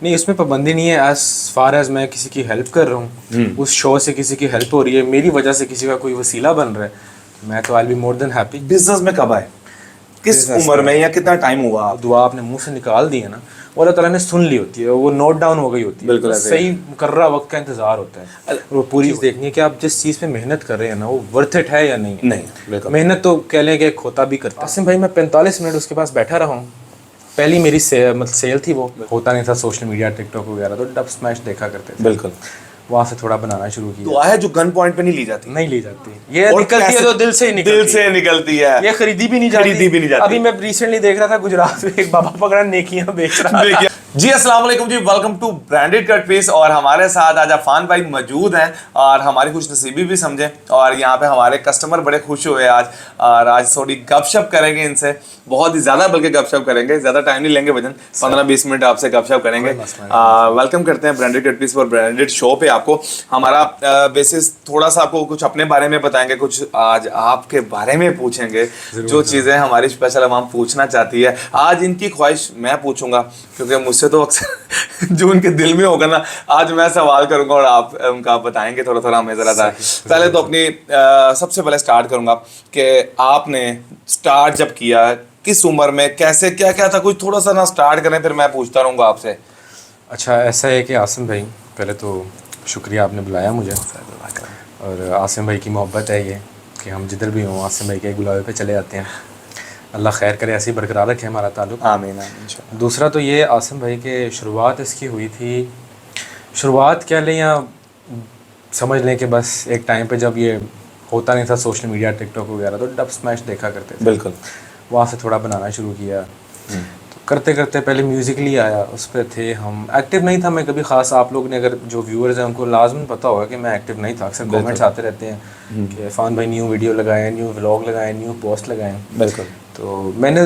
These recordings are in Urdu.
نہیں اس میں پابندی نہیں ہے. ایز فار ایز میں کسی کی ہیلپ کر رہا ہوں, اس شو سے کسی کی ہیلپ ہو رہی ہے, میری وجہ سے کسی کا کوئی وسیلہ بن رہا ہے, میں تو I be more than happy. Business میں کب آئے, کس عمر میں, یا کتنا ٹائم ہوا؟ دعا آپ نے منہ سے نکال دی ہے نا, وہ اللہ تعالیٰ نے سن لی ہوتی ہے, وہ نوٹ ڈاؤن ہو گئی ہوتی ہے. بالکل صحیح مقررہ وقت کا انتظار ہوتا ہے. وہ پوری چیز دیکھنی ہے کہ آپ جس چیز پہ محنت کر رہے ہیں نا وہ ورتھ اٹ ہے یا نہیں. نہیں محنت تو کہہ لیں کہ کھوتا بھی کرتا. قاسم بھائی میں 45 منٹ اس کے پاس بیٹھا رہا ہوں. پہلی میری سیل تھی, وہ ہوتا نہیں تھا سوشل میڈیا ٹک ٹاک وغیرہ, تو ڈب اسمیش دیکھا کرتے تھے. بالکل, وہاں سے تھوڑا بنانا شروع کیا. تو ہے جو گن پوائنٹ پہ نہیں لی جاتی, نہیں لی جاتی, یہ نکلتی ہے تو دل سے ہی نکلتی ہے, دل سے نکلتی ہے, یہ خریدی بھی نہیں جاتی. ابھی میں ریسنٹلی دیکھ رہا تھا گجرات میں ایک بابا پکڑا نیکیاں بیچ رہا تھا. جی السلام علیکم جی, ویلکم ٹو برانڈیڈ کٹ پیس. اور ہمارے ساتھ آج عفان بھائی موجود ہیں, اور ہماری خوش نصیبی بھی سمجھیں, اور یہاں پہ ہمارے کسٹمر بڑے خوش ہوئے آج, اور آج تھوڑی گپ شپ کریں گے ان سے, بہت ہی زیادہ بلکہ گپ شپ کریں گے, زیادہ ٹائم نہیں لیں گے بھجن, 15-20 منٹ آپ سے گپ شپ کریں گے. ویلکم کرتے ہیں برانڈیڈ کٹ پیس پر, برانڈیڈ شو پہ. آپ کو ہمارا بیسس تھوڑا سا آپ کو کچھ اپنے بارے میں بتائیں گے, کچھ آج آپ کے بارے میں پوچھیں گے, جو چیزیں ہماری اسپیشل عوام پوچھنا چاہتی ہے. آج ان کی خواہش میں پوچھوں گا, کیونکہ مجھ سے تو اکثر جو ان کے دل میں ہوگا نا, آج میں سوال کروں گا اور آپ ان کا بتائیں گے تھوڑا تھوڑا ہمیں ذرا سا. پہلے تو اپنی سب سے پہلے اسٹارٹ کروں گا کہ آپ نے اسٹارٹ جب کیا کس عمر میں, کیسے, کیا کیا تھا, کچھ تھوڑا سا نا اسٹارٹ کریں, پھر میں پوچھتا رہوں گا آپ سے. اچھا ایسا ہے کہ عاصم بھائی, پہلے تو شکریہ آپ نے بلایا مجھے, اور عاصم بھائی کی محبت ہے یہ کہ ہم جدھر بھی ہوں عاصم بھائی کے بلاوے پہ چلے جاتے ہیں. اللہ خیر کرے, ایسی برقرار رکھے ہمارا تعلق. آمین. دوسرا تو یہ عاصم بھائی کہ شروعات اس کی ہوئی تھی, شروعات کہہ لیں یا سمجھ لیں کہ بس ایک ٹائم پہ جب یہ ہوتا نہیں تھا سوشل میڈیا ٹک ٹاک وغیرہ, تو ڈب اسمیش دیکھا کرتے تھے. بالکل, وہاں سے تھوڑا بنانا شروع کیا. تو کرتے کرتے پہلے میوزکلی آیا, اس پہ تھے ہم. ایکٹیو نہیں تھا میں کبھی خاص, آپ لوگ نے اگر جو ویورز ہیں ان کو لازم پتہ ہوگا کہ میں ایکٹیو نہیں تھا. اکثر کامنٹس آتے رہتے ہیں کہ عفان بھائی نیو ویڈیو لگائیں, نیو ولاگ لگائیں, نیو پوسٹ لگائیں. بالکل, تو میں نے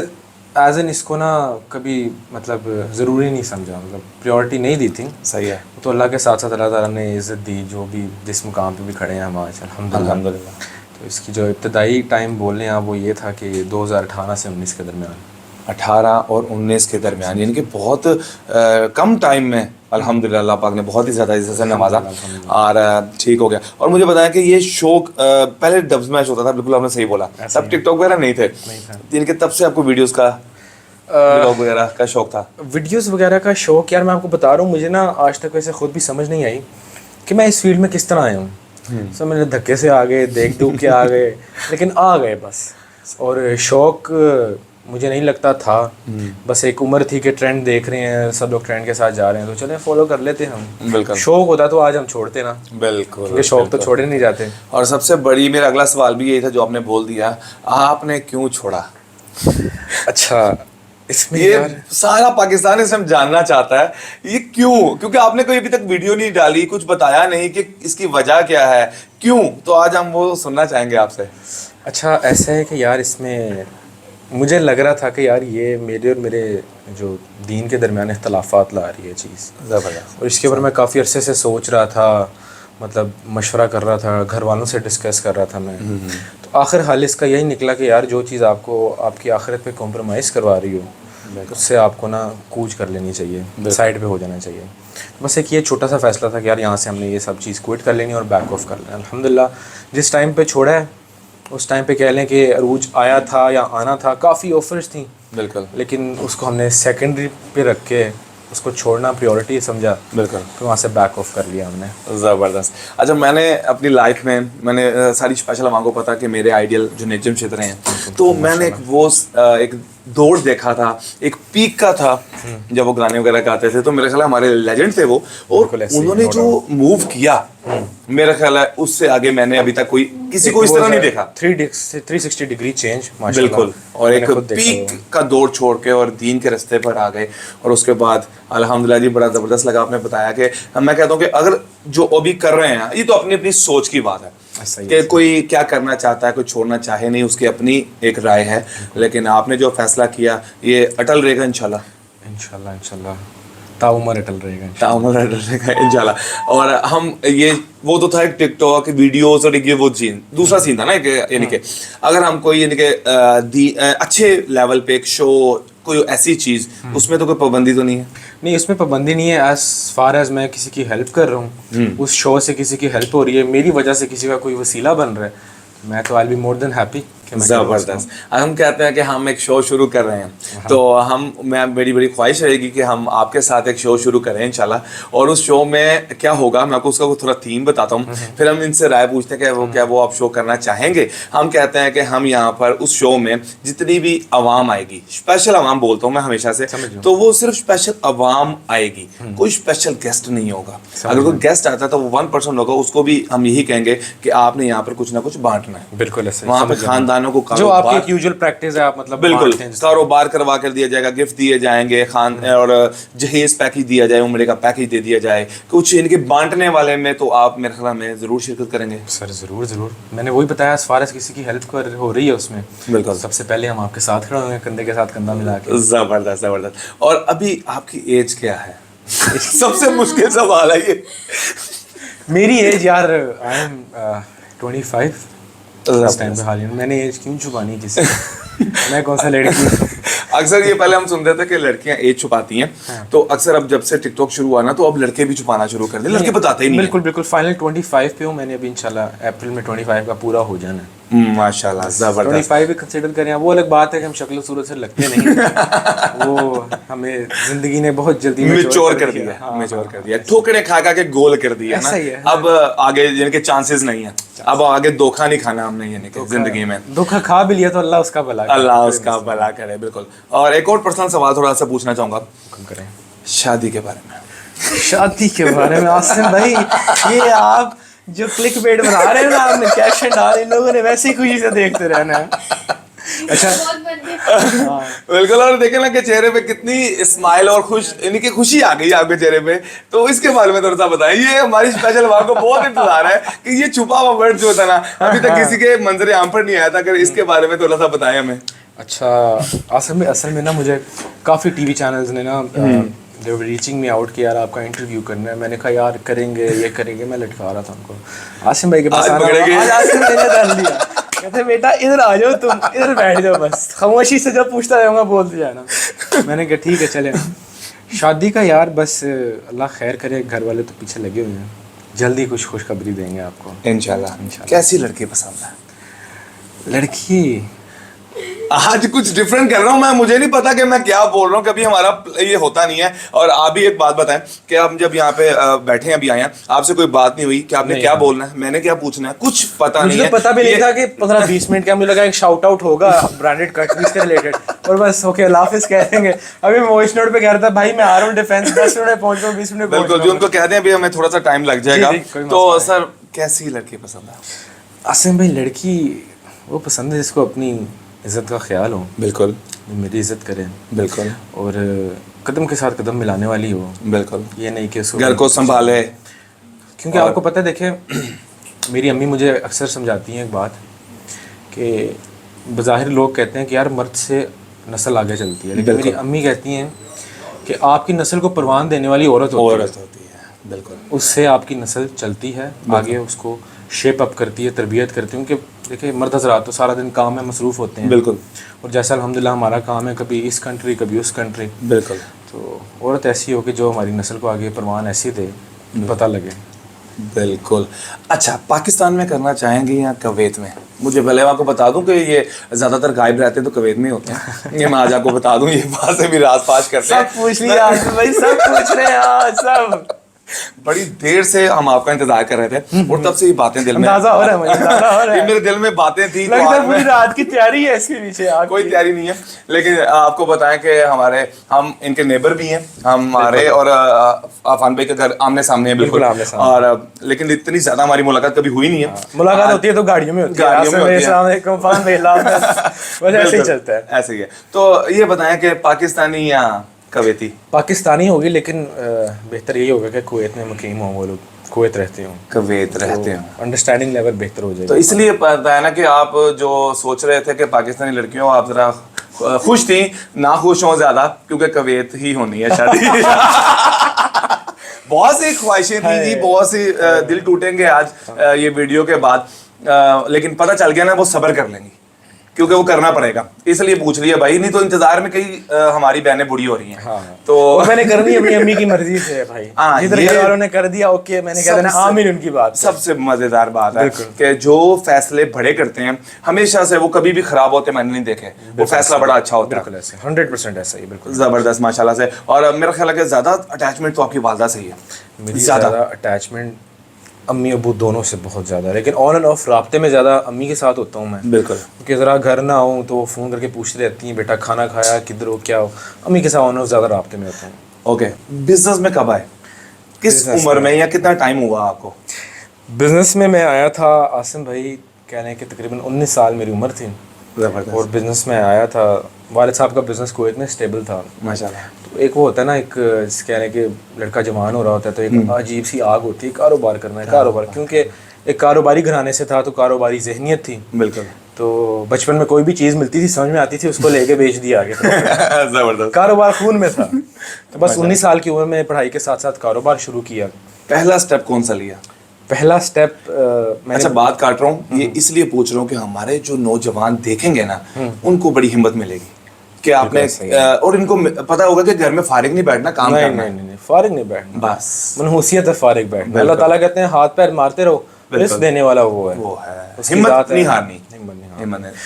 ایز این اس کو نا کبھی مطلب ضروری نہیں سمجھا, مطلب پریورٹی نہیں دی تھی. صحیح ہے. تو اللہ کے ساتھ ساتھ اللہ تعالیٰ نے عزت دی, جو بھی جس مقام پہ بھی کھڑے ہیں ہم آج الحمدللہ. تو اس کی جو ابتدائی ٹائم بول رہے ہیں وہ یہ تھا کہ 2018 سے 19 کے درمیان. 18 اور 19 کے درمیان, یعنی کہ بہت کم ٹائم میں الحمدللہ اللہ پاک نے بہت ہی زیادہ عزت سے نوازا, اور ٹھیک ہو گیا. اور مجھے بتایا کہ یہ شوق پہلے ڈب اسمیش ہوتا تھا, بالکل آپ نے صحیح بولا, تب ٹک ٹاک وغیرہ نہیں تھے, یعنی کہ تب سے آپ کو ویڈیوز کا ولاگ وغیرہ کا شوق تھا. ویڈیوز وغیرہ کا شوق, یار میں آپ کو بتا رہا ہوں, مجھے نا آج تک ویسے خود بھی سمجھ نہیں آئی کہ میں اس فیلڈ میں کس طرح آیا ہوں. سو میں نے دھکے سے آ گئے, دیکھ دوکھ کے آ گئے, لیکن آ گئے بس. اور شوق مجھے نہیں لگتا تھا, بس ایک عمر تھی کہ ٹرینڈ دیکھ رہے ہیں, سب لوگ ٹرینڈ کے ساتھ جا رہے ہیں, تو چلیں فالو کر لیتے ہم. بالکل, شوق ہوتا تو آج ہم چھوڑتے نا. بالکل, کیونکہ شوق تو چھوڑے نہیں جاتے. اور سب سے بڑی میرا اگلا سوال بھی یہی تھا جو آپ نے بول دیا, آپ نے کیوں چھوڑا؟ اچھا اس میں یہ سارا پاکستان اس میں جاننا چاہتا ہے, یہ کیوں, کیونکہ آپ نے کوئی ابھی تک ویڈیو نہیں ڈالی, کچھ بتایا نہیں کہ اس کی وجہ کیا ہے, کیوں, تو آج ہم وہ سننا چاہیں گے آپ سے. اچھا ایسا ہے کہ یار اس میں مجھے لگ رہا تھا کہ یار یہ میرے اور میرے جو دین کے درمیان اختلافات لا رہی ہے چیز, اور اس کے اوپر میں کافی عرصے سے سوچ رہا تھا, مطلب مشورہ کر رہا تھا, گھر والوں سے ڈسکس کر رہا تھا میں. تو آخر حال اس کا یہی نکلا کہ یار جو چیز آپ کو آپ کی آخرت پہ کمپرومائز کروا رہی ہو, اس سے آپ کو نا کوچ کر لینی چاہیے, سائڈ پہ ہو جانا چاہیے. بس ایک یہ چھوٹا سا فیصلہ تھا کہ یار یہاں سے ہم نے یہ سب چیز کوئٹ کر لینی اور بیک آف کر لینا. الحمدللہ جس ٹائم پہ چھوڑا ہے اس ٹائم پہ کہہ لیں کہ عروج آیا تھا یا آنا تھا, کافی آفرز تھیں. بالکل, لیکن اس کو ہم نے سیکنڈری پہ رکھ کے اس کو چھوڑنا پریورٹی سمجھا. بالکل, تو وہاں سے بیک آف کر لیا ہم نے. زبردست. اچھا میں نے اپنی لائف میں نے ساری اسپیشل عوام کو پتا کہ میرے آئیڈیل جو نجم شترے ہیں, تو میں نے ایک دور دیکھا تھا, ایک پیک کا تھا جب وہ گانے وغیرہ گاتے تھے, تو میرے خیال ہے ہمارے لیجنڈ تھے وہ, اور انہوں نے جو موو کیا میرا خیال ہے اس سے آگے میں نے ابھی تک کسی کو اس طرح نہیں دیکھا. 360 ڈگری چینج. بالکل, اور ایک پیک کا دور چھوڑ کے اور دین کے رستے پر آ گئے, اور اس کے بعد الحمدللہ جی بڑا زبردست لگا آپ نے بتایا کہ میں کہتا ہوں کہ اگر جو ابھی کر رہے ہیں یہ تو اپنی اپنی سوچ کی بات ہے کہ کوئی کیا کرنا چاہتا ہے, کوئی چھوڑنا چاہے نہیں, اس کی اپنی ایک رائے ہے, لیکن آپ نے جو فیصلہ کیا یہ اٹل رہے گا انشاءاللہ. انشاءاللہ تاعمر اٹل رہے گا, تاعمر اٹل رہے گا انشاءاللہ. اور ہم یہ وہ تو تھا ایک ٹک ٹاک ویڈیوز اور ایک وہ سین, دوسرا سین تھا نا, یعنی کہ اگر ہم کوئی یعنی کہ اچھے لیول پہ ایک شو, کوئی ایسی چیز, اس میں تو کوئی پابندی تو نہیں ہے. نہیں اس میں پابندی نہیں ہے. ایز فار ایز میں کسی کی ہیلپ کر رہا ہوں, اس شو سے کسی کی ہیلپ ہو رہی ہے, میری وجہ سے کسی کا کوئی وسیلہ بن رہا ہے, میں تو I be more than happy. زبردست. ہم کہتے ہیں کہ ہم ایک شو شروع کر رہے ہیں, تو میری بڑی خواہش رہے گی کہ ہم آپ کے ساتھ ایک شو شروع کریں انشاءاللہ. اور اس شو میں کیا ہوگا, میں آپ کو اس کا تھوڑا تھیم بتاتا ہوں, پھر ہم ان سے رائے پوچھتے ہیں کہ وہ آپ شو کرنا چاہیں گے. ہم کہتے ہیں کہ ہم یہاں پر اس شو میں جتنی بھی عوام آئے گی, اسپیشل عوام بولتا ہوں میں ہمیشہ سے, تو وہ صرف اسپیشل عوام آئے گی, کوئی اسپیشل گیسٹ نہیں ہوگا. اگر کوئی گیسٹ آتا ہے تو وہ 1% ہوگا, اس کو بھی ہم یہی کہیں گے کہ آپ نے یہاں پر کچھ نہ کچھ بانٹنا ہے. بالکل ایسے وہاں پہ خاندانوں کو جو آپ کی یوزول پریکٹس ہے, آپ مطلب بالکل کاروبار کروا کر دیا جائے گا, گفٹ دیے جائیں گے, اور جہیز پیکج دیا جائے, عمرے کا پیکج دے دیا جائے, کچھ ان کے بانٹنے والے میں تو آپ میرے خیال میں ضرور شرکت کریں گے. سر ضرور ضرور, میں نے وہی بتایا as far as کسی کی ہیلپ ہو رہی ہے اس میں, بالکل سب سے پہلے ہم آپ کے ساتھ کھڑے ہوئے, کندھے کے ساتھ کندھا ملا کے. زبردست زبردست. اور ابھی آپ کی ایج کیا ہے؟ سب سے مشکل سوال ہے یہ. میری ایج یار آئی ایم 25 اس ٹائم پہ حالیہ. میں نے ایج کیوں چھپانی کسی میں کون سا لڑکی. اکثر یہ پہلے ہم سنتے تھے کہ لڑکیاں ایج چھپاتی ہیں, تو اکثر اب جب سے ٹک ٹاک شروع ہوا نا, تو اب لڑکے بھی چھپانا شروع کر دیں, لڑکے بتاتے ہی نہیں. بالکل بالکل, فائنل 25 پہ ہوں میں نے ابھی, انشاءاللہ اپریل میں 25 کا پورا ہو جانا ہے. ماشاء اللہ زبردست. 25 بھی کنسیڈر کریں, وہ الگ بات ہے کہ ہم شکل و صورت سے لگتے نہیں, وہ ہمیں زندگی نے بہت جلدی میچور کر دیا, ٹھوکریں کھا کھا کے گول کر دیا نا. اب آگے یعنی کہ چانسز نہیں ہیں, اب آگے دھوکا نہیں کھانا ہم نے, یعنی کہ زندگی میں دھوکا کھا بھی لیا تو اللہ اس کا بھلا کرے. اللہ اس کا بھلا کرے. بالکل. اور ایک اور پرسنل سوال تھوڑا سا پوچھنا چاہوں گا, شادی کے بارے میں. شادی کے بارے میں عاصم بھائی, یہ آپ جو کلک بیٹ بنا رہے ہیں نا, آپ نے کیپشن ڈالے, لوگوں نے ویسے ہی خوشی سے دیکھتے رہنا ہے. اچھا بالکل. اور دیکھیں نا کہ چہرے پہ کتنی اسمائل اور خوش, یعنی کہ خوشی آ گئی آپ کے چہرے پہ, تو اس کے بارے میں تھوڑا سا بتائیں. یہ ہماری اسپیشل وہاں کو بہت انتظار ہے کہ یہ چھپا ہوا ورڈ جو تھا نا, ابھی تک کسی کے منظر عام پر نہیں آیا تھا, اگر اس کے بارے میں تھوڑا سا بتائیں ہمیں. اچھا, اصل میں نا مجھے کافی ٹی وی چینلز نے نا they were reaching me out کہ یار آپ کا انٹرویو کرنا ہے. میں نے کہا یار کریں گے, یہ کریں گے. میں لٹکا رہا تھا ان کو, عاصم بھائی کے پاس آنا, آج عاصم بھائی نے ڈال دیا, کہتے بیٹا ادھر آ جاؤ, تم ادھر بیٹھ جاؤ, بس خاموشی سے جب پوچھتا رہوں گا بولتے جانا. میں نے کہا ٹھیک ہے چلیں. شادی کا یار بس اللہ خیر کرے, گھر والے تو پیچھے لگے ہوئے ہیں, جلدی کچھ خوشخبری دیں گے آپ کو انشاءاللہ. کیسی لڑکی پسند ہے؟ لڑکی آج کچھ ڈفرینٹ کر رہا ہوں میں, مجھے نہیں پتا کہ میں کیا بول رہا ہوں, کبھی ہمارا یہ ہوتا نہیں ہے. اور آپ بھی ایک بات بتائیں کہ ہم جب یہاں پہ بیٹھے ہیں, ابھی آئے ہیں, آپ سے کوئی بات نہیں ہوئی کہ آپ نے کیا بولنا ہے, میں نے کیا پوچھنا ہے, کچھ پتا نہیں ہے. مجھے پتا بھی نہیں تھا کہ 15-20 منٹ کا, مجھے لگا ایک شاؤٹ آؤٹ ہوگا برانڈیڈ کٹ سے ریلیٹڈ, اور بس اوکے اللہ حافظ کہہ دیں گے. ابھی میں وائس نوٹ پہ کہہ رہا تھا بھائی میں آ رہا ہوں ڈیفینس, 10 منٹ میں پہنچ رہا ہوں, 20 منٹ. بالکل, جو ان کو کہہ دیں ابھی ہمیں تھوڑا سا ٹائم لگ جائے گا. تو سر کیسی لڑکی پسند ہے؟ عاصم بھائی لڑکی وہ پسند ہے جس کو اپنی عزت کا خیال ہو. بالکل. میری عزت کرے. بالکل. اور قدم کے ساتھ قدم ملانے والی ہو. بالکل. یہ نہیں کہ گھر کو سنبھالے. کیونکہ آپ کو پتہ ہے, دیکھیں میری امی مجھے اکثر سمجھاتی ہیں ایک بات کہ بظاہر لوگ کہتے ہیں کہ یار مرد سے نسل آگے چلتی ہے, لیکن میری امی کہتی ہیں کہ آپ کی نسل کو پروان دینے والی عورت ہوتی ہے. بالکل. اس سے آپ کی نسل چلتی ہے آگے, اس کو شیپ اپ کرتی ہے, تربیت کرتی ہے. کیونکہ دیکھیں مرد حضرات تو سارا دن کام میں مصروف ہوتے ہیں. بالکل. اور جیسا الحمدللہ ہمارا کام ہے, کبھی اس کنٹری کبھی اس کنٹری. بالکل. تو عورت ایسی ہو کہ جو ہماری نسل کو آگے پروان ایسی دے, پتہ لگے. بالکل. اچھا, پاکستان میں کرنا چاہیں گے یا کویت میں؟ مجھے پہلے آپ کو بتا دوں کہ یہ زیادہ تر غائب رہتے ہیں تو کویت میں ہوتے ہیں. یہ میں آج آپ کو بتا دوں, یہ بات سے بھی راز پاش کرتے ہیں. سب پوچھ لیا بھائی, سب پوچھ رہے ہیں سب. بڑی دیر سے ہم آپ کا انتظار کر رہے تھے, اور تب سے یہ باتیں دل میں اندازہ ہو رہا ہے مجھے, اندازہ ہو رہا ہے. میرے دل میں باتیں تھیں. لگتا ہے پوری رات کی تیاری ہے اس کے پیچھے. کوئی تیاری نہیں ہے, لیکن آپ کو بتائیں کہ ہم ان کے نیبر بھی ہیں ہمارے, اور عفان بھائی کا گھر آمنے سامنے ہے. بالکل. اور لیکن اتنی زیادہ ہماری ملاقات کبھی ہوئی نہیں ہے. ملاقات ہوتی ہے تو گاڑیوں میں ہوتی ہے. السلام علیکم عفان بھائی, بس ایسے ہی چلتا ہے. ایسے ہی ہے. تو یہ بتائیں کہ پاکستانی یا کویتی؟ پاکستانی ہوگی, لیکن بہتر یہی ہوگا کہ کویت میں مقیم ہوں وہ لوگ, کویت رہتے ہوں. کویت رہتے ہوں. انڈرسٹینڈنگ لیول بہتر ہو جائے گا. تو اس لیے پتہ ہے نا کہ آپ جو سوچ رہے تھے کہ پاکستانی لڑکیوں, آپ ذرا خوش تھیں, نہ خوش ہوں زیادہ, کیونکہ کویت ہی ہونی ہے شادی. بہت سی خواہشیں تھیں جی, بہت سی دل ٹوٹیں گے آج یہ ویڈیو کے بعد, لیکن پتہ چل گیا نا وہ صبر کر لیں گی کیونکہ وہ کرنا پڑے گا, اس لیے پوچھ لیا بھائی, نہیں تو انتظار میں کئی ہماری بہنیں بڑی ہو رہی ہیں. تو میں نے کرنی اپنی امی کی مرضی سے بھائی, جدھر گھر والوں نے کر دیا اوکے, میں نے کہہ دینا آمین ان کی بات. سب سے مزیدار بات ہے کہ جو فیصلے بڑے کرتے ہیں ہمیشہ سے وہ کبھی بھی خراب ہوتے میں نے نہیں دیکھے, وہ فیصلہ بڑا اچھا ہوتا ہے. بالکل ایسے 100% ایسا ہی, بالکل زبردست ماشاءاللہ سے. اور میرا خیال ہے کہ زیادہ اٹیچمنٹ تو آپ کی والدہ سے ہی ہے. میری زیادہ اٹیچمنٹ امی ابو دونوں سے بہت زیادہ, لیکن آن اینڈ آف رابطے میں زیادہ امی کے ساتھ ہوتا ہوں میں. بالکل, کیونکہ ذرا گھر نہ ہوں تو وہ فون کر کے پوچھتے رہتی ہیں بیٹا کھانا کھایا, کدھر ہو, کیا ہو. امی کے ساتھ آن زیادہ رابطے میں ہوتا ہوں. اوکے, بزنس میں کب آئے, کس عمر میں, یا کتنا ٹائم ہوا آپ کو؟ بزنس میں آیا تھا عاصم بھائی کہہ رہے ہیں کہ تقریباً 19 سال میری عمر تھی, اور بزنس میں آیا تھا. والد صاحب کا بزنس کویت میں اسٹیبل تھا ماشاءاللہ. تو ایک وہ ہوتا ہے نا, ایک کہہ رہے ہیں کہ لڑکا جوان ہو رہا ہوتا ہے تو ایک عجیب سی آگ ہوتی ہے کاروبار کرنا ہے, کاروبار, کیونکہ ایک کاروباری گھرانے سے تھا تو کاروباری ذہنیت تھی. بالکل. تو بچپن میں کوئی بھی چیز ملتی تھی سمجھ میں آتی تھی, اس کو لے کے بیچ دیا آگے. زبردست, کاروبار خون میں تھا. تو بس 19 سال کی عمر میں پڑھائی کے ساتھ ساتھ کاروبار شروع کیا. پہلا اسٹیپ کون سا لیا؟ پہلا اسٹیپ اچھا بات کاٹ رہا ہوں, یہ اس لیے پوچھ رہا ہوں کہ ہمارے جو نوجوان دیکھیں گے نا ان کو بڑی ہمت ملے گی کہ آپ نے, اور ان کو پتا ہوگا کہ گھر میں فارغ نہیں بیٹھنا, کام کرنا ہے. نہیں, فارغ نہیں بیٹھنا, بس منحوسیت ہے فارغ بیٹھنا. اللہ تعالیٰ کہتے ہیں ہاتھ پیر مارتے رہو, رزق دینے والا وہ ہے, ہمت نہیں ہارنی.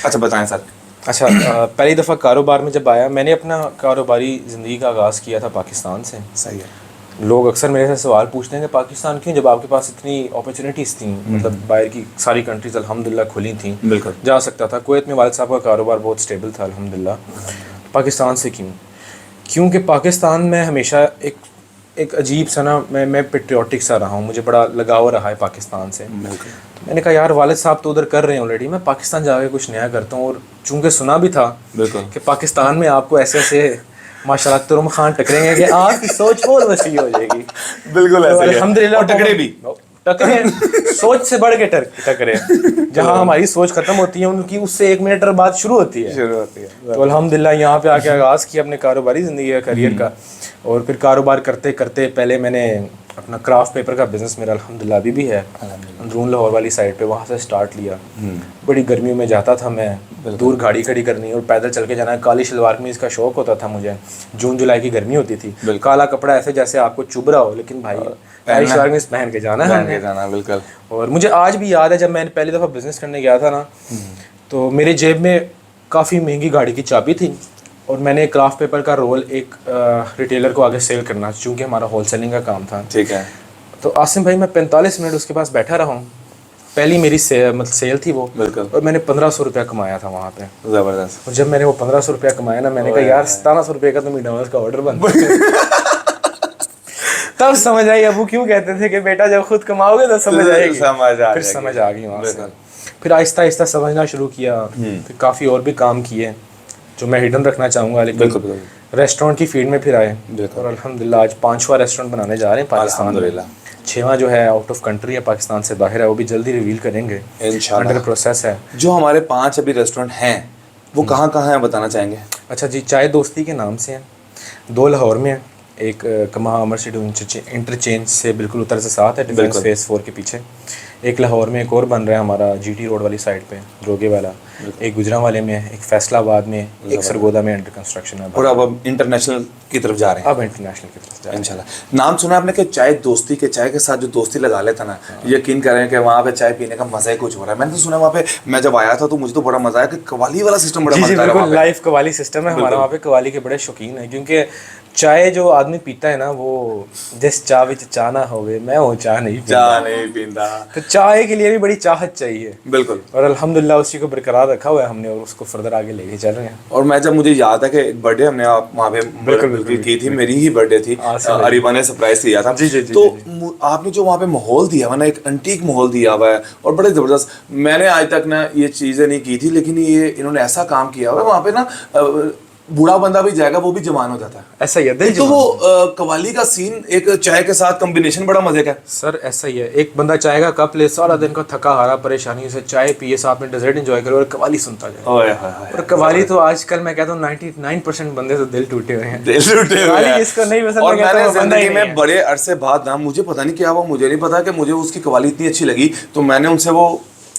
اچھا بتائیں سر. اچھا, پہلی دفعہ کاروبار میں جب آیا, میں نے اپنا کاروباری زندگی کا آغاز کیا تھا پاکستان سے. صحیح ہے. لوگ اکثر میرے سے سوال پوچھتے ہیں کہ پاکستان کیوں, جب آپ کے پاس اتنی اپرچونیٹیز تھیں, مطلب باہر کی ساری کنٹریز الحمدللہ کھلی تھیں, بالکل جا سکتا تھا. کویت میں والد صاحب کا کاروبار بہت اسٹیبل تھا الحمدللہ. پاکستان سے کیوں؟ کیونکہ پاکستان میں ہمیشہ ایک عجیب سا نا, میں پیٹریوٹک سا رہا ہوں, مجھے بڑا لگاؤ رہا ہے پاکستان سے. تو میں نے کہا یار والد صاحب تو ادھر کر رہے ہیں آلریڈی, میں پاکستان جا کے کچھ نیا کرتا ہوں. اور چونکہ سنا بھی تھا کہ پاکستان میں آپ کو ایسے ایسے ماشاء اللہ ترم خان ٹکریں گے کہ آپ کی سوچ اور وسیع ہو جائے گی. بالکل ایسا ہی ہے. الحمدللہ ٹکرے بھی ٹکرے سوچ سے بڑھ کے ٹکرے, جہاں ہماری سوچ ختم ہوتی ہے ان کی اس سے 1 منٹ بعد شروع ہوتی ہے. تو الحمدللہ یہاں پہ آ کے آغاز کیا اپنے کاروباری زندگی کا, کریئر کا. اور پھر کاروبار کرتے کرتے پہلے میں نے اپنا کرافٹ پیپر کا بزنس میرا الحمدللہ ابھی بھی ہے اندرون لاہور والی سائڈ پہ, وہاں سے سٹارٹ لیا. بڑی گرمیوں میں جاتا تھا میں, دور گاڑی کھڑی کرنی اور پیدل چل کے جانا. کالی شلوار قمیض کا شوق ہوتا تھا مجھے, جون جولائی کی گرمی ہوتی تھی, کالا کپڑا ایسے جیسے آپ کو چبھ رہا ہو, لیکن بھائی کالی شلوار قمیض پہن کے جانا ہے. بالکل. اور مجھے آج بھی یاد ہے جب میں نے پہلی دفعہ بزنس کرنے گیا تھا نا, تو میرے جیب میں کافی مہنگی گاڑی کی چابی تھی, اور میں نے کرافٹ پیپر کا رول ایک ریٹیلر کو آگے سیل کرنا, چونکہ ہمارا ہول سیلنگ کا کام تھا. ٹھیک ہے. تو عاصم بھائی میں 45 منٹ اس کے پاس بیٹھا رہا ہوں. پہلی میری مطلب سیل تھی وہ, اور میں نے 1500 روپیہ کمایا تھا وہاں پہ. زبردست. اور جب میں نے وہ 1500 روپیہ کمایا نا, میں نے کہا یار 1700 روپئے کا تو میکڈونلڈس کا آرڈر بنتا ہے. تب سمجھ آئی ابو کیوں کہتے تھے کہ بیٹا جب خود کماؤ گے تو سمجھ آئے گی. پھر سمجھ آ گئی وہاں سے. پھر آہستہ آہستہ سمجھنا شروع کیا, پھر کافی اور بھی کام کیے جو میں ہڈن رکھنا چاہوں گا, لیکن ریسٹورینٹ کی فیلڈ میں پھر آئے. اور الحمدللہ آج 5واں ریسٹورینٹ بنانے جا رہے ہیں پاکستان میں. 6واں جو ہے آؤٹ آف کنٹری ہے, پاکستان سے باہر ہے, وہ بھی جلدی ریویل کریں گے, انڈر پروسیس ہے. جو ہمارے 5 ابھی ریسٹورینٹ ہیں وہ کہاں کہاں ہیں بتانا چاہیں گے؟ اچھا جی, چائے دوستی کے نام سے ہیں, 2 لاہور میں ہیں, ایک کما امر سٹی انٹرچینج سے بالکل اتر سے ساتھ ہے, ڈیفینس فیس 4 کے پیچھے. ایک لاہور میں ایک اور بن رہا ہے ہمارا جی ٹی روڈ والی سائڈ پہ, دروگے والا. ایک گجرانوالے میں, ایک فیصلہ آباد میں, ایک سرگودا میں انڈر کنسٹرکشن ہے. اور اب انٹرنیشنل کی طرف جا رہے ہیں. اب انٹرنیشنل کی طرف جا رہے ہیں انشاءاللہ. نام سنا آپ نے کہ چائے دوستی کے, چائے کے ساتھ جو دوستی لگا لیتا نا, یقین کریں کہ وہاں پہ چائے پینے کا مزہ ہی کچھ ہو رہا ہے. میں نے تو سنا وہاں پہ, میں جب آیا تھا تو مجھے تو بڑا مزہ آیا کہ قوالی والا سسٹم بڑا مزہ آیا. بالکل لائف قوالی سسٹم ہے ہمارا وہاں پہ. قوالی کے بڑے شوقین ہیں, کیونکہ چائے جو آدمی پیتا ہے نا, وہ جس چاہ وچ چاہ نہ ہوئے, میں وہ چاہ نہیں پیندا. تو چائے کے لیے بھی بڑی چاہت چاہیے. بالکل. اور الحمدللہ اسی کو برقرار رکھا ہوا ہے ہم نے, اور اس کو فردر آگے لے کے چل رہے ہیں. اور میں جب, مجھے یاد ہے کہ ایک برتھ ڈے ہم نے وہاں پہ کی تھی, میری ہی برتھ ڈے تھی, اریبا نے سرپرائز دیا تھا. تو آپ نے جو وہاں پہ ماحول دیا ہوا نا, ایک انٹیک ماحول دیا ہوا ہے اور بڑے زبردست. میں نے آج تک نا یہ چیزیں نہیں کی تھی, لیکن یہ انہوں نے ایسا کام کیا ہوا ہے وہاں پہ نا, بوڑھا بندہ بھی جائے گا وہ بھی جوان ہو جاتا ہے. ایسا ہی ہے. تو وہ قوالی کا سین ایک چائے کے ساتھ کمبینیشن بڑا مزے کا ہے سر. ایسا ہی ہے, ایک بندہ چائے کا کپ لے, سارا دن کا تھکا ہارا پریشانی سے چائے پیے, ساتھ میں ڈیزرٹ انجوائے کرے اور قوالی سنتا جائے. اور قوالی تو آج کل میں کہتا ہوں 99% بندے سے دل ٹوٹے ہوئے ہیں. اس کو نہیں پسند. اور میں نے زندگی میں بڑے عرصے بعد نا, مجھے پتہ نہیں کیا ہوا, مجھے نہیں پتا کہ مجھے اس کی قوالی اتنی اچھی لگی, تو میں نے ان سے وہ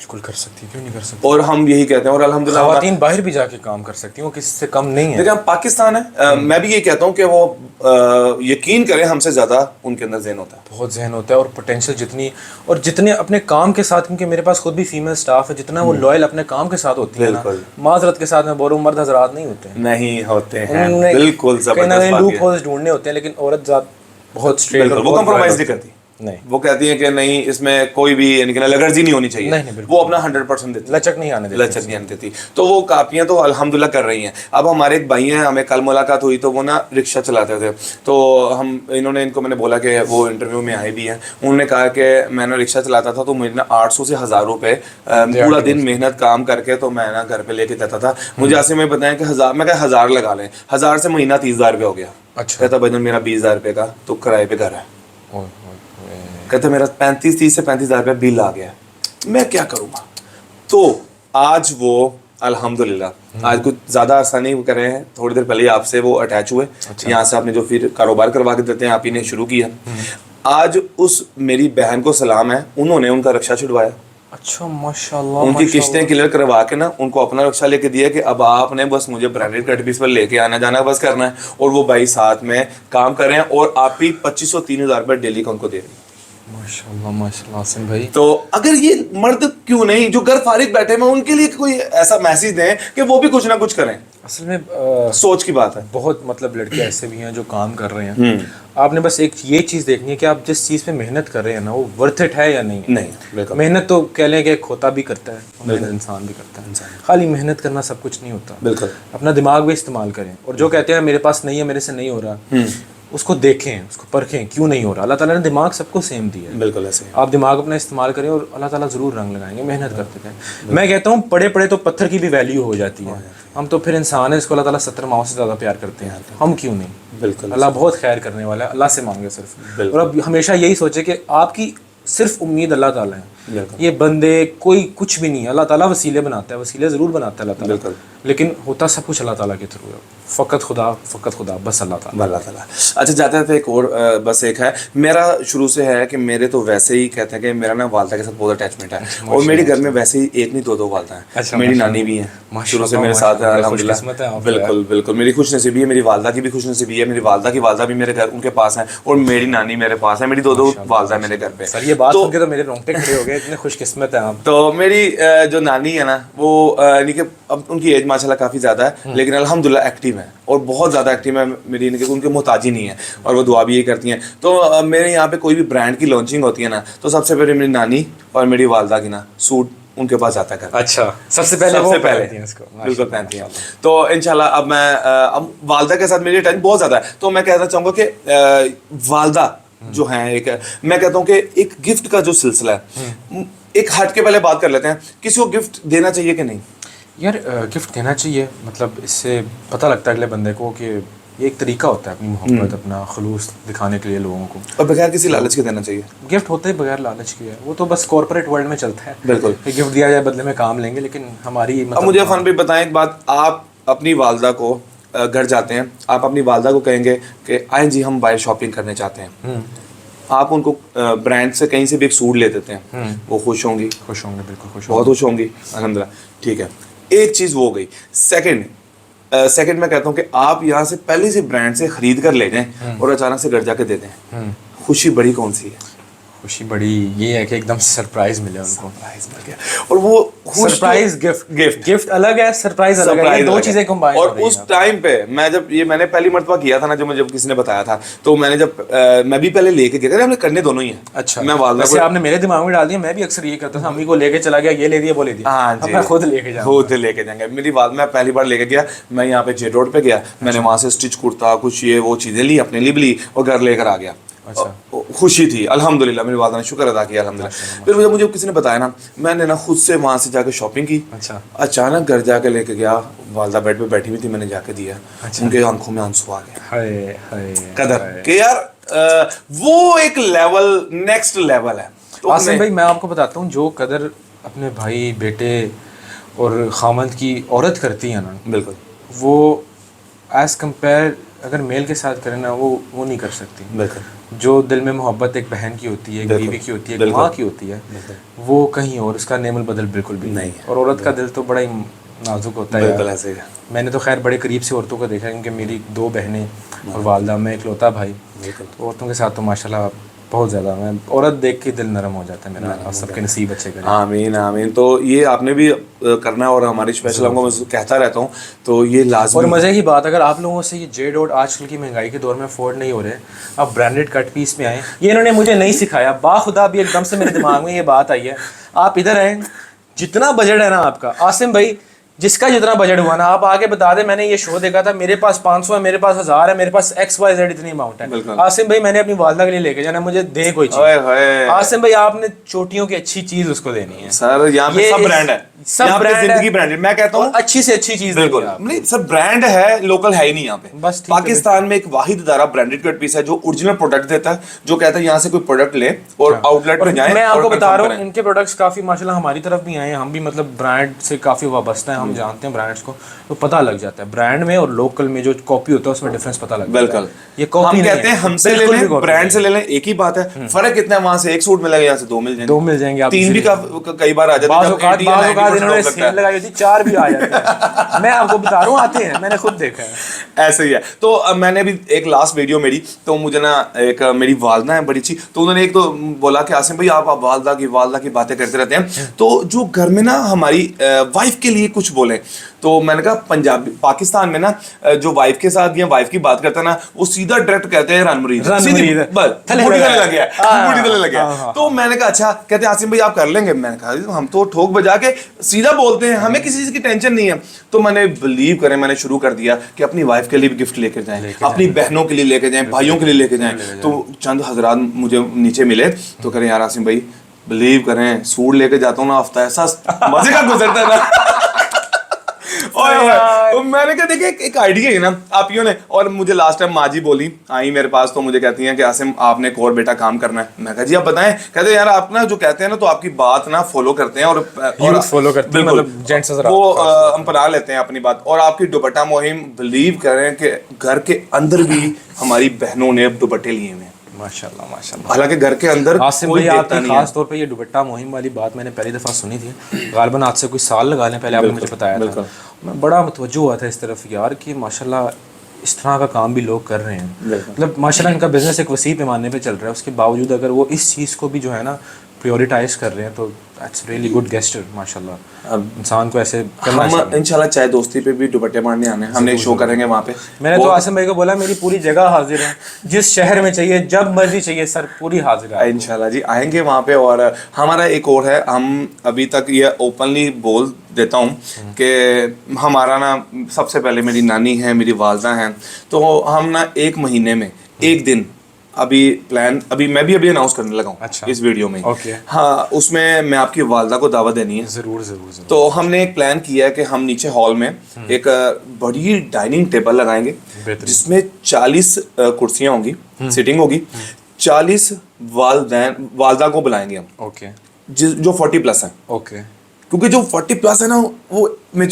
بالکل کر سکتی ہے، کیوں نہیں کر سکتی. اور ہم یہی کہتے ہیں. اور الحمدللہ خواتین باہر بھی جا کے کام کر سکتی ہیں، وہ کسی سے کم نہیں ہے. دیکھیں پاکستان ہے، میں بھی یہ کہتا ہوں کہ وہ یقین کریں ہم سے زیادہ ان کے اندر ذہن ہوتا ہے، بہت ذہن ہوتا ہے اور پوٹینشیل جتنی، اور جتنے اپنے کام کے ساتھ، کیونکہ میرے پاس خود بھی فیمیل سٹاف ہے، جتنا وہ لوئل اپنے کام کے ساتھ ہوتی ہے نا، معذرت کے ساتھ میں بول رہا ہوں، مرد حضرات نہیں ہوتے ہیں، نہیں ہوتے ہیں. انہوں نے بالکل کہیں نہ زبردست کہیں بات لوپ ہے. ہولز ڈھونڈنے ہوتے ہیں، لیکن عورت ذات بہت اسٹریٹ، بالکل وہ کمپرومائز نہیں کرتی. نہیں، وہ کہتی ہیں کہ نہیں اس میں کوئی بھی یعنی کہ لگرزی نہیں ہونی چاہیے. نہیں بالکل، وہ اپنا 100% دیتی، لچک نہیں آنے دیتی، لچک نہیں آنے دیتی. تو وہ کاپیاں تو الحمدللہ کر رہی ہیں. اب ہمارے ایک بھائی ہیں، ہمیں کل ملاقات ہوئی تو وہ نا رکشہ چلاتے تھے. تو ان کو میں نے بولا کہ وہ انٹرویو میں آئے بھی ہیں. انہوں نے کہا کہ میں نے رکشہ چلاتا تھا تو مجھے نا 800 سے 1000 روپے پورا دن محنت کام کر کے تو میں نا گھر پہ لے کے جاتا تھا. مجھے ایسے میں بتائیں کہ 1000، میں کہا 1000 لگا لیں، 1000 سے مہینہ 30,000 روپے ہو گیا. اچھا، کہتا بھائی میرا 20,000 روپے کا تو کرائے پہ گھر ہے. کہتے میرا 30 سے 35,000 روپے بل آ گیا، میں کیا کروں گا. تو آج وہ الحمدللہ آج کچھ زیادہ عرصہ نہیں کر رہے ہیں، تھوڑی دیر پہلے آپ سے وہ اٹیچ ہوئے. یہاں سے آپ نے جو پھر کاروبار کروا کے دیتے ہیں آپ ہی نے شروع کیا. آج اس میری بہن کو سلام ہے، انہوں نے ان کا رکشہ چھڑوایا. اچھا ماشاءاللہ، ان کی قسطیں کلیئر کروا کے نا ان کو اپنا رکشہ لے کے دیا کہ اب آپ نے بس مجھے برانڈیڈ کٹ پیس پر لے کے آنا جانا بس کرنا ہے. اور وہ بھائی ساتھ میں کام کر رہے ہیں اور آپ ہی 2500-3000 روپے ڈیلی کا ان کو دے رہے ہیں. ماشاءاللہ ماشاءاللہ عاصم بھائی. تو اگر یہ مرد کیوں نہیں جو گھر فارغ بیٹھے ہیں ان کے لیے کوئی ایسا میسج دیں کہ وہ بھی کچھ نہ کچھ کریں. اصل میں سوچ کی بات ہے. بہت مطلب لڑکے ایسے بھی ہیں جو کام کر رہے ہیں. آپ نے بس ایک یہ چیز دیکھنی ہے کہ آپ جس چیز پہ محنت کر رہے ہیں نا وہ ورتھ اٹ ہے یا نہیں. نہیں محنت تو کہہ لیں کہ کھوتا بھی کرتا ہے، انسان بھی کرتا ہے. خالی محنت کرنا سب کچھ نہیں ہوتا. بالکل اپنا دماغ بھی استعمال کریں. اور جو کہتے ہیں میرے پاس نہیں ہے، میرے سے نہیں ہو رہا، اس کو دیکھیں، اس کو پرکھیں کیوں نہیں ہو رہا. اللہ تعالیٰ نے دماغ سب کو سیم دیا ہے. بالکل ایسے آپ دماغ اپنا استعمال کریں اور اللہ تعالیٰ ضرور رنگ لگائیں گے. محنت کرتے تھے. میں کہتا ہوں پڑھے پڑھے تو پتھر کی بھی ویلیو ہو جاتی ہے. ہم تو پھر انسان ہے، اس کو اللہ تعالیٰ 70 ماؤں سے زیادہ پیار کرتے ہیں، ہم کیوں نہیں. بالکل اللہ بہت خیر کرنے والا ہے. اللہ سے مانگے صرف. اور اب ہمیشہ یہی سوچے کہ آپ کی صرف امید اللہ تعالیٰ ہے. یہ بندے کوئی کچھ بھی نہیں ہے. اللہ تعالیٰ وسیلے بناتا ہے، وسیلے ضرور بناتا ہے اللہ تعالیٰ، لیکن ہوتا سب کچھ اللہ تعالیٰ کے تھرو ہے. فقط خدا بس اللہ تعالیٰ. اچھا جاتے تھے ایک اور بس ایک ہے میرا شروع سے ہے کہ میرے تو ویسے ہی کہتے ہیں کہ میرا نا والدہ کے ساتھ بہت اٹیچمنٹ ہے. اور میرے گھر میں ویسے ہی ایک نہیں دو والدہ ہیں. میری نانی بھی ہیں شروع سے میرے ساتھ ہے الحمدللہ. بالکل میری خوش نصیبی ہے. میری والدہ کی بھی خوش نصیبی ہے. میری والدہ کی والدہ بھی میرے گھر ان کے پاس ہیں اور میری نانی میرے پاس ہے. میری دو والدہ ہیں میرے گھر پہ. سر یہ بات سن کے تو میرے رونگٹے کھڑے ہو گئے. اتنے خوش قسمت ہیں آپ. تو میری جو نانی ہے نا وہ یعنی کہ اب ان کی ایج ماشاءاللہ کافی زیادہ ہے لیکن الحمدللہ ایکٹیو ہے اور بہت زیادہ ایکٹیو ہے. میری یعنی کہ ان کے محتاج ہی نہیں ہے اور وہ دعا بھی یہی کرتی ہیں. تو میرے یہاں پہ کوئی بھی برانڈ کی لانچنگ ہوتی ہے نا تو سب سے پہلے میری نانی اور میری والدہ کی نا سوٹ ان کے پاس جاتا ہے. اچھا سب سے پہلے بالکل پہنتی ہیں. تو انشاءاللہ اب میں والدہ کے ساتھ میری اٹیچ بہت زیادہ ہے. تو میں کہنا چاہوں گا کہ والدہ جو ہیں ایک میں کہتا ہوں کہ ایک گفٹ کا جو سلسلہ ہے ایک ہٹ کے پہلے بات کر لیتے ہیں. کسی کو گفٹ دینا چاہیے کہ نہیں؟ یار گفٹ دینا چاہیے. مطلب اس سے پتہ لگتا ہے اگلے بندے کو کہ یہ ایک طریقہ ہوتا ہے اپنی محبت اپنا خلوص دکھانے کے لیے لوگوں کو. اور بغیر کسی لالچ کے دینا چاہیے. گفٹ ہوتا ہے بغیر لالچ کے. وہ تو بس کارپوریٹ ورلڈ میں چلتا ہے. بالکل گفٹ دیا جائے بدلے میں کام لیں گے. لیکن ہماری اب مجھے فن بھی بتائیں ایک بات. آپ اپنی والدہ کو گھر جاتے ہیں آپ اپنی والدہ کو کہیں گے کہ آئیں جی ہم باہر شاپنگ کرنے چاہتے ہیں. آپ ان کو برانڈ سے کہیں سے بھی ایک سوٹ لے دیتے ہیں. وہ خوش ہوں گی. بالکل خوش بہت خوش ہوں گی الحمدللہ. ٹھیک ہے ایک چیز وہ ہو گئی. سیکنڈ میں کہتا ہوں کہ آپ یہاں سے پہلے سے برانڈ سے خرید کر لے جائیں اور اچانک سے گھر جا کے دے دیں. خوشی بڑی کون سی ہے؟ خوشی بڑی یہ ہے کہ ایک دم سرپرائز ملے ان کو. اور وہ سرپرائز گفٹ الگ ہے، سرپرائز الگ ہے. یہ دو چیزیں کمبائن. اور اس ٹائم پہ میں نے پہلی مرتبہ کیا تھا نا جو مجھے کسی نے بتایا تھا تو میں نے جب میں بھی پہلے لے کے گیا تھا. ہم نے کرنے دونوں ہی ہیں. اچھا میں والدہ کو آپ نے میرے دماغ میں ڈال دیا. میں بھی اکثر یہ کرتا تھا امی کو لے کے چلا گیا یہ لے دیا وہ لے دیا. ہاں جی میں خود لے کے جائیں گے. میری والدہ میں پہلی بار لے کے گیا. میں یہاں پہ جے روڈ پہ گیا. میں نے وہاں سے اسٹچ کرتا کچھ یہ وہ چیزیں لی اپنے لیے بھی لی اور گھر لے کر آ گیا. خوشی تھی الحمدللہ. میری والدہ نے شکر ادا کیا الحمدللہ. پھر مجھے کسی نے بتایا نا میں نے نا خود سے وہاں سے جا کے شاپنگ کی. اچانک گھر جا کے لے کے گیا. والدہ بیڈ پہ بیٹھی ہوئی تھی. میں نے جا کے دیا. ان کے آنکھوں میں آنسو آ گئے. قدر کہ یار وہ ایک لیول نیکسٹ لیول ہے. آصم بھائی میں آپ کو بتاتا ہوں جو قدر اپنے بھائی بیٹے اور خامند کی عورت کرتی ہے نا بالکل وہ ایز کمپیئر اگر میل کے ساتھ کریں نا وہ نہیں کر سکتی. بالکل. جو دل میں محبت ایک بہن کی ہوتی ہے, ایک بیوی کی ہوتی ہے, ایک ماں کی ہوتی ہے, وہ کہیں اور اس کا نعم البدل بالکل بھی نہیں ہے. اور عورت کا دل تو بڑا ہی نازک ہوتا ہے. بالکل ایسے ہی. میں نے تو خیر بڑے قریب سے عورتوں کو دیکھا ہے کیونکہ میری 2 بہنیں اور والدہ, میں اکلوتا بھائی. تو عورتوں کے ساتھ تو ماشاءاللہ بہت زیادہ, میں عورت دیکھ کے دل نرم ہو جاتا ہے میرا. اور سب کے نصیب اچھے کریں. آمین آمین. تو یہ آپ نے بھی کرنا ہے اور ہماری اسپیشل ہم کو میں کہتا رہتا ہوں تو یہ لازمی. اور مزے کی بات, اگر آپ لوگوں سے یہ جے ڈاٹ آج کل کی مہنگائی کے دور میں افورڈ نہیں ہو رہے, آپ برانڈیڈ کٹ پیس میں آئیں. یہ انہوں نے مجھے نہیں سکھایا, باخدا بھی ایک دم سے میرے دماغ میں یہ بات آئی ہے. آپ ادھر آئیں, جتنا بجٹ ہے نا آپ کا, عاصم بھائی جس کا جتنا بجٹ ہوا نا, آپ آگے بتا دیں. میں نے یہ شو دیکھا تھا, میرے پاس 500 ہے, میرے پاس 1000 ہے, میرے پاس XYZ اتنی اماؤنٹ ہے. عاصم بھائی میں نے اپنی والدہ کے لیے لے کے جانا, مجھے دیں کوئی چیز. عاصم بھائی آپ نے چوٹیوں کی اچھی چیز اس کو دینی ہے. سر یہاں پہ سب برانڈ ہے, سب برانڈ زندگی برانڈ. میں کہتا ہوں اچھی سے اچھی چیز. بالکل نہیں سر, برانڈ ہے, لوکل ہے ہی نہیں یہاں پہ. بس پاکستان میں ایک واحد ادارہ برانڈیڈ کٹ پیس ہے جو اوریجنل پروڈکٹ دیتا ہے, جو کہتا ہے یہاں سے کوئی پروڈکٹ لے اور آؤٹ لیٹ پہ جائیں. میں آپ کو بتا رہا ہوں ان کے پروڈکٹس کافی ماشاءاللہ ہماری طرف بھی آئے ہیں. ہم بھی مطلب برانڈ سے کافی وابستہ ہیں, ہم جانتے ہیں برانڈس کو, تو پتہ لگ جاتا ہے برانڈ میں اور لوکل میں جو کاپی ہوتا ہے اس میں ڈفرنس پتہ لگ جاتا ہے. بالکل. یہ کاپی ہم کہتے ہیں ہم سے لے لیں, برانڈ سے لے لیں, ایک ہی بات ہے. فرق کتنا ہے, وہاں سے 1 سوٹ ملے گا, یہاں سے 2 مل جائیں گے, 2 مل جائیں گے, 3 بھی کئی بار آ جاتے ہیں. بعض اوقات انہوں نے سیل لگائی ہوتی 4 بھی آ جاتے ہیں. میں آپ کو بتا رہا ہوں آتے ہیں, میں نے خود دیکھا ہے. ایسے ہی ہے. تو میں نے بھی ایک لاسٹ ویڈیو میری, تو مجھے نا ایک میری والدہ ہیں بڑی اچھی, تو انہوں نے ایک تو بولا کہ عاصم بھائی آپ والدہ کی باتیں کرتے رہتے ہیں, تو جو گھر میں نا ہماری وائف کے لیے کچھ بولیں. تو میں نے کہا پنجابی پاکستان میں نا جو وائف کے ساتھ یا وائف کی بات کرتا ہے نا, وہ سیدھا ڈائریکٹ کہتے ہیں رن مرید, تھلے لگ گیا. تو میں نے کہا اچھا, کہتے ہیں عاصم بھائی آپ کر لیں گے. میں نے کہا ہم تو ٹھوک بجا کے سیدھا بولتے ہیں, ہمیں کسی چیز کی ٹینشن نہیں ہے. تو میں نے بلیو کریں, میں نے شروع کر دیا کہ اپنی وائف کے لیے بھی گفٹ لے کے جائیں, اپنی بہنوں کے لیے لے کے جائیں, بھائیوں کے لیے لے کے جائیں. تو چند حضرات مجھے نیچے ملے تو کہہ رہے یار عاصم بھائی بلیو کریں, سوٹ لے کے جاتا ہوں نا, ہفتہ ایسا مزے کا گزرتا ہے نا. اور میں نے کہا دیکھیں ایک آئیڈیا ہے نا آپ یوں نے. اور مجھے لاسٹ ٹائم ماں جی بولی آئی میرے پاس, تو مجھے کہتی ہیں کہ عاصم آپ نے ایک اور بیٹا کام کرنا ہے. میں کہا جی آپ بتائیں. کہتے ہیں یار آپ نا جو کہتے ہیں نا تو آپ کی بات نا فالو کرتے ہیں, اور فالو کرتے ہیں, بالکل وہ ہم پڑھا لیتے ہیں اپنی بات. اور آپ کی دوپٹہ مہم بلیو کریں کہ گھر کے اندر بھی ہماری بہنوں نے اب دوپٹے لیے ہوئے ہیں. ماشاءاللہ ماشاءاللہ. حالانکہ گھر کے اندر عاصم بھائی آپ کی خاص طور پہ یہ دوپٹہ مہم والی بات میں نے پہلی دفعہ سنی تھی, غالباً آج سے کوئی سال لگا لیں پہلے آپ نے مجھے بتایا تھا. میں بڑا متوجہ ہوا تھا اس طرف یار کہ ماشاءاللہ اس طرح کا کام بھی لوگ کر رہے ہیں. مطلب ماشاءاللہ ان کا بزنس ایک وسیع پیمانے پہ چل رہا ہے, اس کے باوجود اگر وہ اس چیز کو بھی جو ہے نا پریورٹائز کر رہے ہیں تو اٹس ریئلی گڈ گیسچر ماشاءاللہ. انسان کو ایسے کرنا چاہیے. ہم انشاءاللہ چائے دوستی پہ بھی دوپٹے مارنے آنے ہیں, ہم نے شو کریں گے وہاں پہ. میں نے تو عاصم بھائی کو بولا میری پوری جگہ حاضر ہے, جس شہر میں چاہیے جب مرضی چاہیے سر پوری حاضر ہے. انشاءاللہ جی آئیں گے وہاں پہ. اور ہمارا ایک اور ہے, ہم ابھی تک یہ اوپنلی بول دیتا ہوں کہ ہمارا نا سب سے پہلے میری نانی ہے, میری والدہ ہیں, تو ہم نا 1 مہینے میں 1 دن ابھی پلان ابھی میں بھی اناؤنس کرنے لگا ہوں اس ویڈیو میں. ہاں اس میں آپ کی والدہ کو دعوت دینی ہے. ضرور ضرور ضرور. تو ہم نے ایک پلان کیا ہے کہ ہم نیچے ہال میں ایک بڑی ڈائننگ ٹیبل لگائیں گے جس میں 40 کرسیاں ہوں گی, سیٹنگ ہوگی. 40 والدہ کو بلائیں گے ہم, جو 40+ ہیں. کیونکہ جو 40+ ہے نا وہ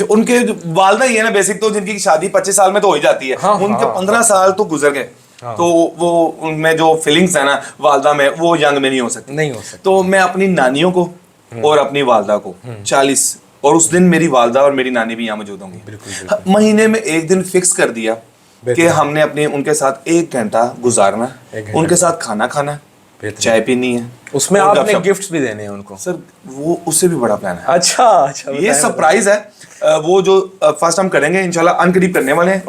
ان کے والدہ ہی ہے نا بیسک, تو جن کی شادی 25 سال میں تو ہو ہی جاتی ہے, ان کے 15 سال تو گزر گئے. تو وہ ان میں جو فیلنگس ہیں نا والدہ میں وہ ینگ میں نہیں ہو سکتی. تو میں اپنی نانیوں کو اور اپنی والدہ کو 40, اور اس دن میری والدہ اور میری نانی بھی یہاں موجود ہوں گی. مہینے میں 1 دن فکس کر دیا کہ ہم نے اپنے ان کے ساتھ 1 گھنٹہ گزارنا, ان کے ساتھ کھانا کھانا, چائے پینی ہے, اس میں آپ نے گفٹس بھی دینے ہیں ان کو. سر وہ اس سے بھی بڑا پلان ہے. اچھا یہ سرپرائز ہے, وہ جو فرسٹ ہم کریں گے انشاءاللہ ان قریب کرنے والے ہیں,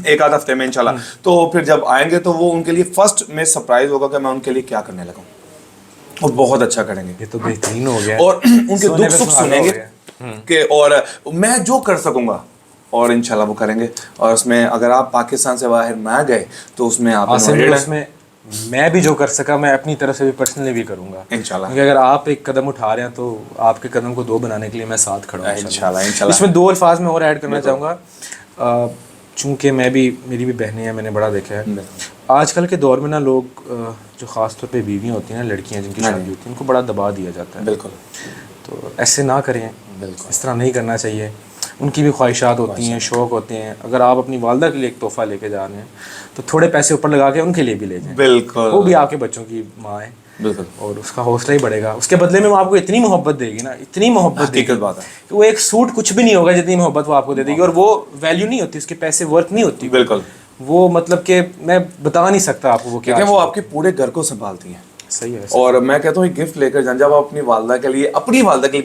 1 آدھ ہفتے میں انشاءاللہ. تو پھر جب آئیں گے تو وہ ان کے لیے فرسٹ میں سرپرائز ہوگا کہ میں ان کے لیے کیا کرنے لگا ہوں, اور بہت اچھا کریں گے. یہ تو بہترین ہو گیا. اور ان کے دکھ سکھ سنیں گے کہ اور میں جو کر سکوں گا اور انشاءاللہ وہ کریں گے. اور اس میں اگر آپ پاکستان سے باہر نہ گئے تو اس میں آپ اس میں میں بھی جو کر سکا میں اپنی طرف سے بھی پرسنلی بھی کروں گا انشاءاللہ. کیونکہ اگر آپ ایک قدم اٹھا رہے ہیں تو آپ کے قدم کو 2 بنانے کے لیے میں ساتھ کھڑا ہوں انشاءاللہ. اس میں 2 الفاظ میں اور ایڈ کرنا چاہوں گا, چونکہ میری بھی بہنیں ہیں, میں نے بڑا دیکھا ہے آج کل کے دور میں نا لوگ جو خاص طور پہ بیویاں ہوتی ہیں نا, لڑکیاں جن کی شادی ہوتی ہیں, ان کو بڑا دبا دیا جاتا ہے. بالکل. تو ایسے نہ کریں, بالکل اس طرح نہیں کرنا چاہیے. ان کی بھی خواہشات ہوتی ہیں, شوق ہوتے ہیں. اگر آپ اپنی والدہ کے لیے ایک تحفہ لے کے جا رہے ہیں تو تھوڑے پیسے اوپر لگا کے ان کے لیے بھی لے جائیں. بالکل, وہ بھی آپ کے بچوں کی ماں ہے, بالکل, اور اس کا حوصلہ ہی بڑھے گا. اس کے بدلے میں وہ آپ کو اتنی محبت دے گی نا, اتنی محبت دے گی بات ہے کہ وہ ایک سوٹ کچھ بھی نہیں ہوگا جتنی محبت وہ آپ کو دے دے گی. اور وہ ویلیو نہیں ہوتی, اس کے پیسے ورتھ نہیں ہوتی. بالکل, وہ مطلب کہ میں بتا نہیں سکتا آپ کو وہ کیا. کیونکہ وہ آپ کے پورے گھر کو سنبھالتی ہیں. صحیح ہے. اور میں کہتا ہوں ایک گفٹ لے کر جان, جب آپ اپنی والدہ کے لیے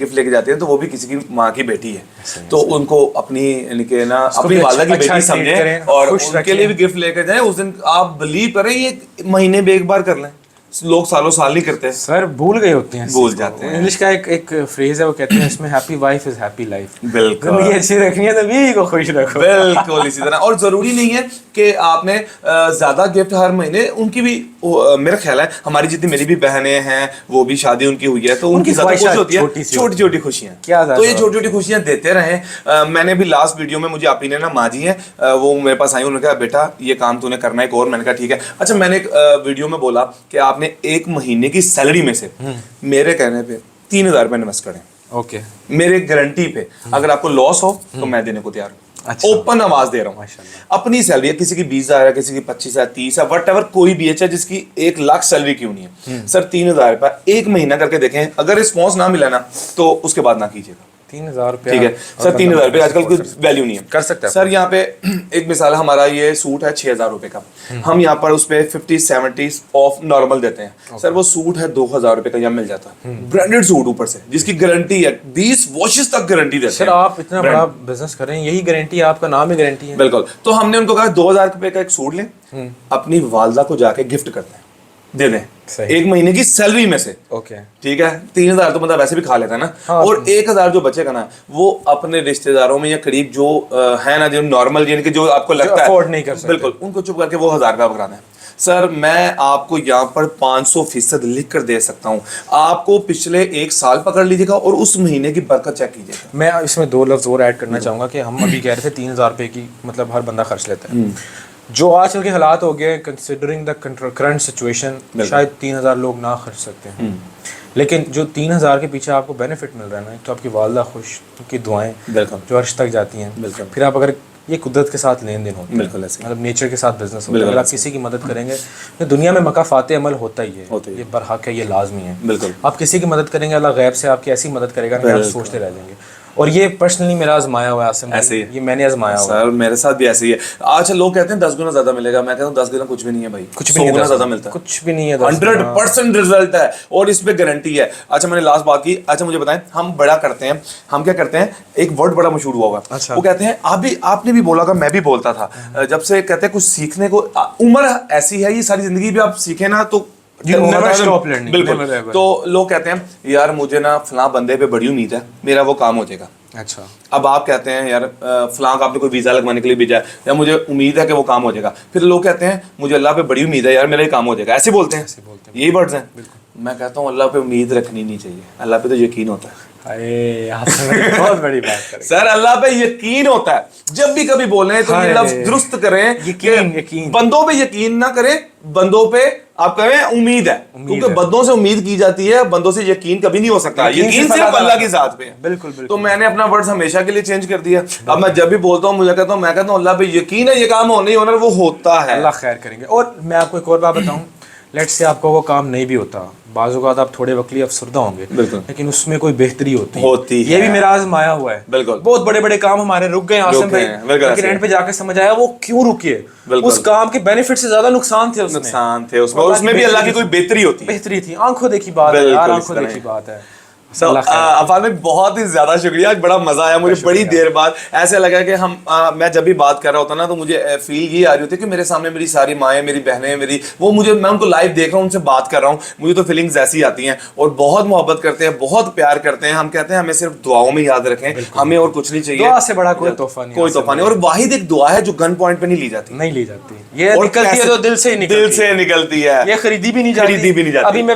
گفٹ لے کے جاتے ہیں تو وہ بھی کسی کی ماں کی بیٹی ہے, تو ان کو اپنی یعنی کہ نا اپنی والدہ کی بیٹی سمجھیں اور ان کے لیے بھی گفٹ لے کر جائیں. اس دن آپ بلیو کریں یہ مہینے میں ایک بار کر لیں, لوگ سالوں سال نہیں کرتے سر, بھول گئے ہوتے ہیں, بھول جاتے ہیں. انگلش کا ایک فریز ہے, وہ کہتے ہیں اس میں happy wife is happy life. بالکل, زندگی اچھی رکھنی ہے تو بیوی کو خوش رکھو. بالکل اسی طرح. اور ضروری نہیں ہے کہ آپ نے زیادہ گفٹ ہر مہینے, ان کی بھی میرا خیال ہے ہماری جتنی میری بھی بہنیں ہیں وہ بھی شادی ان کی ہوئی ہے تو ان کی زیادہ خوشی ہوتی ہے چھوٹی چھوٹی خوشیاں, تو یہ چھوٹی چھوٹی خوشیاں دیتے رہیں. میں نے بھی لاسٹ ویڈیو میں مجھے آپ ہی نے نا ماں جی ہیں وہ میرے پاس آئی, انہوں نے کہا بیٹا یہ کام تو نے کرنا ہے ایک اور. میں نے کہا ٹھیک ہے. اچھا میں نے ایک ویڈیو میں بولا کہ آپ نے ایک مہینے کی سیلری میں سے میرے کہنے پہ 3,000 روپے انویسٹ کریں. اوکے, میرے گارنٹی پہ اگر آپ کو لاس ہو تو میں دینے کو تیار ہوں. اوپن آواز دے رہا ہوں. اپنی سیلری ہے, کسی کی 20,000 ہے, کسی کی 25 ہے, 30 ہے, وٹ ایور کوئی بھی ہے, جس کی 1,00,000 سیلری کیوں نہیں ہے سر, 3,000 روپے ایک مہینہ کر کے دیکھیں. اگر رسپانس نہ ملا نا تو اس کے بعد نہ کیجیے گا. 3,000 روپے, ٹھیک ہے سر, 3,000 روپے آج کل کوئی ویلیو نہیں ہے. کر سکتے ہیں سر. یہاں پہ ایک مثال, ہمارا یہ سوٹ ہے 6,000 روپے کا, ہم یہاں پر اس پہ 50-70 آف نارمل دیتے ہیں. سر وہ سوٹ ہے 2,000 روپے کا, یہاں مل جاتا ہے برانڈیڈ سوٹ اوپر سے, جس کی گارنٹی ہے 20 واشز تک گارنٹی دیتے ہیں. سر آپ اتنا بڑا بزنس کریں, یہی گارنٹی, آپ کا نام ہی گارنٹی ہے. بالکل. تو ہم نے ان کو کہا 2,000 روپے کا ایک سوٹ لیں, اپنی والدہ کو جا کے گفٹ کرتے ہیں, دے دیں ایک مہینے کی سیلری میں سے. اوکے, ٹھیک ہے. 3,000 تو بندہ ویسے بھی کھا لیتا ہے نا, اور 1,000 جو بچے کا نا وہ اپنے رشتے داروں میں یا قریب جو ہے نا, جو نارمل یعنی کہ جو آپ کو لگتا ہے افورڈ نہیں کر سکتے, بالکل ان کو چپ کر کے وہ 1,000 روپیہ پکڑانا ہے. سر میں آپ کو یہاں پر 500% لکھ کر دے سکتا ہوں, آپ کو پچھلے 1 سال پکڑ لیجیے گا اور اس مہینے کی برکت چیک کیجیے گا. میں اس میں 2 لفظ اور ایڈ کرنا چاہوں گا کہ ہم ابھی کہہ رہے تھے 3,000 روپے کی مطلب ہر بندہ خرچ لیتا ہے. جو آج کل کے حالات ہو گئے کنسیڈرنگ دا کرنٹ سچویشن, شاید 3,000 لوگ نہ خرچ سکتے ہیں, لیکن جو 3,000 کے پیچھے آپ کو بینیفٹ مل رہا ہے نا, تو آپ کی والدہ خوش, ان کی دعائیں جو عرش تک جاتی ہیں. پھر آپ اگر یہ قدرت کے ساتھ لین دین ہوتا ہے, بالکل ایسے مطلب نیچر کے ساتھ بزنس ہوتا ہے. اگر آپ کسی کی مدد کریں گے تو دنیا میں مکافات عمل ہوتا ہی ہے, یہ برحق ہے, یہ لازمی ہے. بالکل. آپ کسی کی مدد کریں گے, اللہ غیب سے آپ کی ایسی مدد کرے گا کہ آپ سوچتے رہ جائیں گے. اور یہ پرسنلی میرا آزمایا ہوا ہے, ایسے ہی یہ میں نے آزمایا ہوا. سر میرے ساتھ بھی ایسے ہی ہے. آج لوگ کہتے ہیں 10 گنا زیادہ ملے گا, میں کہتا ہوں 10 گنا کچھ بھی نہیں ہے بھائی, کچھ بھی نہیں زیادہ ملتا ہے, کچھ بھی نہیں ہے, 100% رزلٹ ہے اور اس پہ گارنٹی ہے. اچھا میں نے لاسٹ بات کی, اچھا مجھے بتائیں ہم بڑا کرتے ہیں, ہم کیا کرتے ہیں, ایک ورڈ بڑا مشہور ہوا ہوگا, وہ کہتے ہیں آپ نے بھی بولا تھا, میں بھی بولتا تھا, جب سے کہتے ہیں کچھ سیکھنے کو, عمر ایسی ہے یہ ساری زندگی بھی آپ سیکھیں نا تو بالکل. تو لوگ کہتے ہیں یار مجھے نا فلاں بندے پہ بڑی امید ہے, میرا وہ کام ہو جائے گا. اچھا اب آپ کہتے ہیں یار فلاں کا آپ نے کوئی ویزا لگوانے کے لیے بھیجا ہے, یا مجھے امید ہے کہ وہ کام ہو جائے گا. پھر لوگ کہتے ہیں مجھے اللہ پہ بڑی امید ہے یار میرا یہ کام ہو جائے گا. ایسے بولتے ہیں, یہی ورڈز ہیں. میں کہتا ہوں اللہ پہ امید رکھنی نہیں چاہیے, اللہ پہ تو یقین ہوتا ہے. بہت بڑی بات کریں سر, اللہ پہ یقین ہوتا ہے. جب بھی کبھی بولیں تو یہ لفظ درست کریں, یقین بندوں پہ یقین نہ کریں, بندوں پہ آپ کہیں امید ہے, کیونکہ بندوں سے امید کی جاتی ہے, بندوں سے یقین کبھی نہیں ہو سکتا. یقین صرف اللہ کی ذات پہ ہے. بالکل. تو میں نے اپنا ورڈ ہمیشہ کے لیے چینج کر دیا. اب میں جب بھی بولتا ہوں مجھے کہتا ہوں, میں کہتا ہوں اللہ پہ یقین ہے, یہ کام ہونا ہی ہونا, وہ ہوتا ہے, اللہ خیر کریں گے. اور میں آپ کو ایک اور بات بتاؤں, لیٹ سے آپ کو وہ کام نہیں بھی ہوتا, بعض اوقات آپ تھوڑے وقت لیے افسردہ ہوں گے, لیکن اس میں کوئی بہتری ہوتی ہے. یہ بھی میرا آزمایا ہوا ہے. بالکل. بہت بڑے بڑے کام ہمارے رک گئے عاصم بھائی, لیکن اینڈ پہ جا کے سمجھ آیا وہ کیوں رکے. اس کام کے بینیفٹ سے زیادہ نقصان تھے اس میں بھی اللہ کی کوئی بہتری تھی. آنکھوں دیکھی بات ہے یار, آنکھوں دیکھی بات ہے. عفان بھائی بہت ہی زیادہ شکریہ, آج بڑا مزہ آیا مجھے. بڑی دیر بعد ایسے لگا کہ میں جب بھی بات کر رہا ہوتا نا تو مجھے فیل یہ آ رہی ہوتی ہے کہ میرے سامنے میری ساری مائیں, میری بہنیں, میں ان کو لائیو دیکھ رہا ہوں, ان سے بات کر رہا ہوں, مجھے تو فیلنگز ایسی آتی ہیں. اور بہت محبت کرتے ہیں, بہت پیار کرتے ہیں. ہم کہتے ہیں ہمیں صرف دعاؤں میں یاد رکھیں, ہمیں اور کچھ نہیں چاہیے. دعا سے بڑا کوئی تحفہ نہیں. اور واحد ایک دعا ہے جو گن پوائنٹ پہ نہیں لی جاتی, یہ نکلتی ہے تو دل سے نکلتی ہے, یہ خریدی بھی نہیں جاتی. ابھی میں